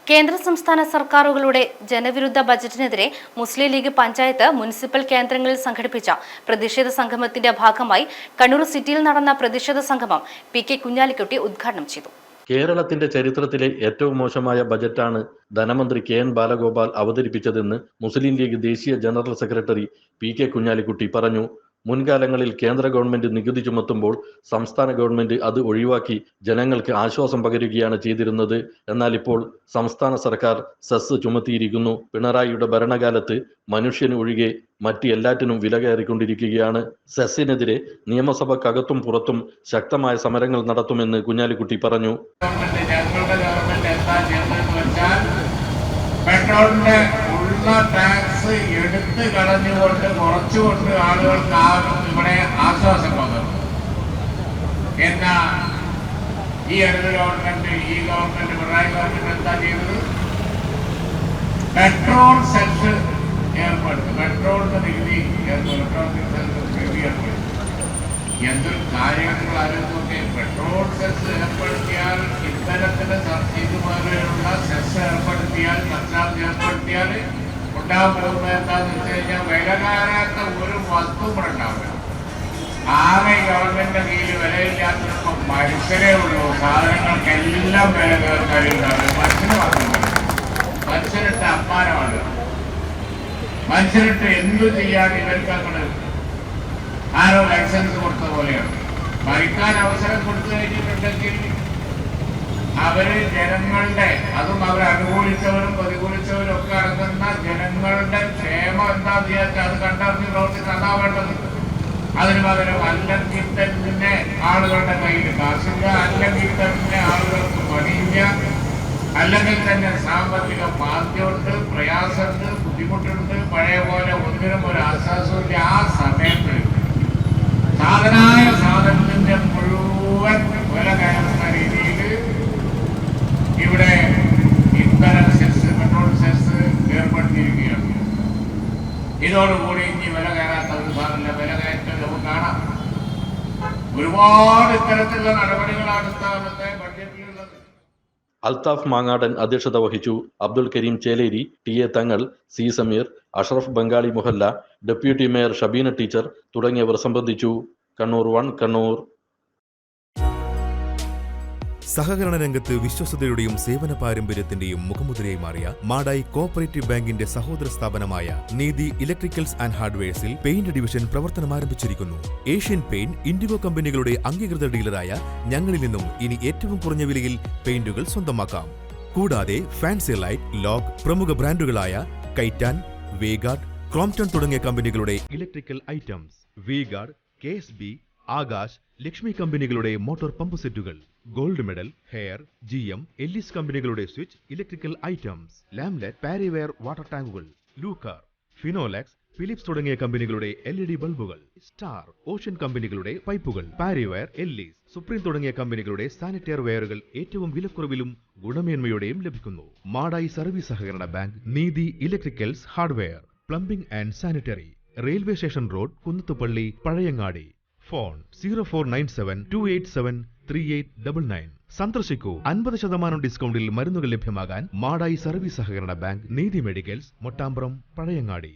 കേന്ദ്ര സംസ്ഥാന സർക്കാരുകളുടെ ജനവിരുദ്ധ ബജറ്റിനെതിരെ മുസ്ലിം ലീഗ് പഞ്ചായത്ത് മുനിസിപ്പൽ കേന്ദ്രങ്ങളിൽ സംഘടിപ്പിച്ച പ്രതിഷേധ സംഗമത്തിന്റെ ഭാഗമായി കണ്ണൂർ സിറ്റിയിൽ നടന്ന പ്രതിഷേധ സംഗമം പി.കെ. കുഞ്ഞാലിക്കുട്ടി ഉദ്ഘാടനം ചെയ്തു. കേരളത്തിന്റെ ചരിത്രത്തിലെ ഏറ്റവും മോശമായ ബജറ്റാണ് ധനമന്ത്രി കെ.എൻ. ബാലഗോപാൽ അവതരിപ്പിച്ചതെന്ന് മുസ്ലിം ലീഗ് ദേശീയ ജനറൽ സെക്രട്ടറി പി.കെ. കുഞ്ഞാലിക്കുട്ടി പറഞ്ഞു. മുൻകാലങ്ങളിൽ കേന്ദ്ര ഗവൺമെന്റ് നികുതി ചുമത്തുമ്പോൾ സംസ്ഥാന ഗവൺമെന്റ് അത് ഒഴിവാക്കി ജനങ്ങൾക്ക് ആശ്വാസം പകരുകയാണ് ചെയ്തിരുന്നത്. എന്നാൽ ഇപ്പോൾ സംസ്ഥാന സർക്കാർ സെസ് ചുമത്തിയിരിക്കുന്നു. പിണറായിയുടെ ഭരണകാലത്ത് മനുഷ്യന് ഒഴികെ മറ്റ് എല്ലാറ്റിനും വില കയറിക്കൊണ്ടിരിക്കുകയാണ്. സെസ്സിനെതിരെ നിയമസഭക്കകത്തും പുറത്തും ശക്തമായ സമരങ്ങൾ നടത്തുമെന്ന് കുഞ്ഞാലിക്കുട്ടി പറഞ്ഞു. പെട്രോളിന്റെ ഉള്ള ടാക്സ് എടുത്ത് കളഞ്ഞുകൊണ്ട് കുറച്ചുകൊണ്ട് ആളുകൾക്ക് ഇവിടെ ആശ്വാസം പകർന്നു. എന്നാ ഈ അടുത്ത ഗവൺമെന്റ് പിണറായി ഗവൺമെന്റ് എന്താ ചെയ്തത്? പെട്രോൾ സെസ് ഏർപ്പെടുത്തി, പെട്രോളിന്റെ നികുതി ഏർപ്പെടുത്തി. എന്തൊരു കാര്യങ്ങൾ ആലോചിച്ചൊക്കെ പെട്രോൾ സെസ് ഏർപ്പെടുത്തിയാൽ, ഇത്തരത്തില് ഇതുപോലെയുള്ള സെസ് ഏർപ്പെടുത്തിയാൽ, സർചാർജ് ഏർപ്പെടുത്തിയാൽ ഉണ്ടാകാൻ പോകുന്നത് എന്താന്ന് വെച്ച് കഴിഞ്ഞാൽ വില കയറാത്ത ഒരു വസ്തു ഇവിടെ ഉണ്ടാവില്ല. ആകെ ഗവൺമെന്റിന്റെ കീഴിൽ വിലയില്ലാത്തപ്പോൾ മനുഷ്യരേ ഉള്ളൂ. സാധനങ്ങൾക്കെല്ലാം വില കയറിയുണ്ടാവില്ല. മനുഷ്യന് മാത്രമല്ല, മനുഷ്യരിട്ട് അപ്പാരമാണ്. മനുഷ്യരിട്ട് എന്തു ചെയ്യാൻ ഇവർക്ക് അങ്ങോട്ട് ആരോ ലൈസൻസ് കൊടുത്ത പോലെയാണ്. ഭരിക്കാൻ അവസരം കൊടുത്തു കഴിഞ്ഞിട്ടുണ്ടെങ്കിൽ അവര് ജനങ്ങളുടെ, അതും അവർ അനുകൂലിച്ചവരും പ്രതികൂലിച്ചവരും ഒക്കെ അടങ്ങുന്ന ജനങ്ങളുടെ ക്ഷേമം എന്താന്ന് വിചാരിച്ചാൽ അത് കണ്ടറിഞ്ഞ് പ്രവർത്തിക്കാതാ വേണ്ടത്. അതിന് പകരം അല്ലെങ്കിൽ തന്നെ ആളുകളുടെ കയ്യിൽ കാശില്ല, അല്ലെങ്കിൽ തന്നെ ആളുകൾക്ക് പണിയില്ല, അല്ലെങ്കിൽ തന്നെ സാമ്പത്തിക ബാധ്യതയുണ്ട്, പ്രയാസമുണ്ട്, ബുദ്ധിമുട്ടുണ്ട്. പഴയ പോലെ ഒന്നിനും ഒരു ആശ്വാസമില്ല. ആ സമയത്ത് സാധനത്തിന്റെ മുഴുവൻ വില കയറുന്ന രീതിയിൽ ഇവിടെ ഇന്ധന സെസ്, പെട്രോൾ സെസ് ഏർപ്പെടുത്തിയിരിക്കുകയാണ്. ഇതോടുകൂടി ഇനി വില കയറാത്ത ഒരു സാധനമില്ല. വില കയറ്റം നമുക്ക് കാണാം. ഒരുപാട് ഇത്തരത്തിലുള്ള നടപടികളാണ് ഇത്തവണത്തെ ബഡ്ജറ്റിലുള്ളത്. അൽത്താഫ് മാങ്ങാടൻ അധ്യക്ഷത വഹിച്ചു. അബ്ദുൽ കരീം ചേലേരി, ടി.എ. തങ്ങൾ, സി. സമീർ, അഷ്റഫ് ബംഗാളി മുഹല്ല, ഡെപ്യൂട്ടി മേയർ ഷബീന ടീച്ചർ തുടങ്ങിയവർ സംബന്ധിച്ചു. കണ്ണൂർ 1 കണ്ണൂർ. സഹകരണ രംഗത്ത് വിശ്വസ്തയുടെയും സേവന പാരമ്പര്യത്തിന്റെയും മുഖമുദ്രയായി മാറിയ മാടായി കോഓപ്പറേറ്റീവ് ബാങ്കിന്റെ സഹോദര സ്ഥാപനമായ നീതി ഇലക്ട്രിക്കൽസ് ആൻഡ് ഹാർഡ്വെയർസിൽ പെയിന്റ് ഡിവിഷൻ പ്രവർത്തനം ആരംഭിച്ചിരിക്കുന്നു. ഏഷ്യൻ പെയിന്റ്, ഇൻഡിഗോ കമ്പനികളുടെ അംഗീകൃത ഡീലറായ ഞങ്ങളിൽ നിന്നും ഇനി ഏറ്റവും കുറഞ്ഞ വിലയിൽ പെയിന്റുകൾ സ്വന്തമാക്കാം. കൂടാതെ ഫാൻസി ലൈറ്റ്, ലോക്ക്, പ്രമുഖ ബ്രാൻഡുകളായ കൈറ്റാൻ, വേഗാർഡ്, ക്രോംപ്ടൺ തുടങ്ങിയ കമ്പനികളുടെ electrical items, V Guard, KSB, Aakash, Lakshmi കമ്പനികളുടെ മോട്ടോർ പമ്പ് സെറ്റുകൾ, gold medal, Haier, GM, Ellis കമ്പനികളുടെ സ്വിച്ച്, ഇലക്ട്രിക്കൽ ഐറ്റംസ്, ലാംലെറ്റ്, പാരിവെയർ വാട്ടർ ടാങ്കുകൾ, ലൂക്കർ, ഫിനോലെക്സ്, ഫിലിപ്സ് തുടങ്ങിയ കമ്പനികളുടെ LED ബൾബുകൾ, സ്റ്റാർ, ഓഷ്യൻ കമ്പനികളുടെ പൈപ്പുകൾ, പാരിവെയർ, എല്ലിസ്, സുപ്രീം തുടങ്ങിയ കമ്പനികളുടെ സാനിറ്ററി വെയറുകൾ ഏറ്റവും വിലക്കുറവിലും ഗുണമേന്മയോടെയും ലഭിക്കുന്നു. മാടായി സർവീസ് സഹകരണ ബാങ്ക്, നീതി electricals hardware, plumbing and sanitary, railway station road, Kunnathupally, Pazhayangadi. Phone 049728738999. സന്ദർശിക്കൂ. 50% ഡിസ്കൗണ്ടിൽ മരുന്നുകൾ ലഭ്യമാകാൻ മാടായി സർവീസ് സഹകരണ ബാങ്ക്, നീതി മെഡിക്കൽസ്, മൊട്ടാമ്പ്രം, പഴയങ്ങാടി.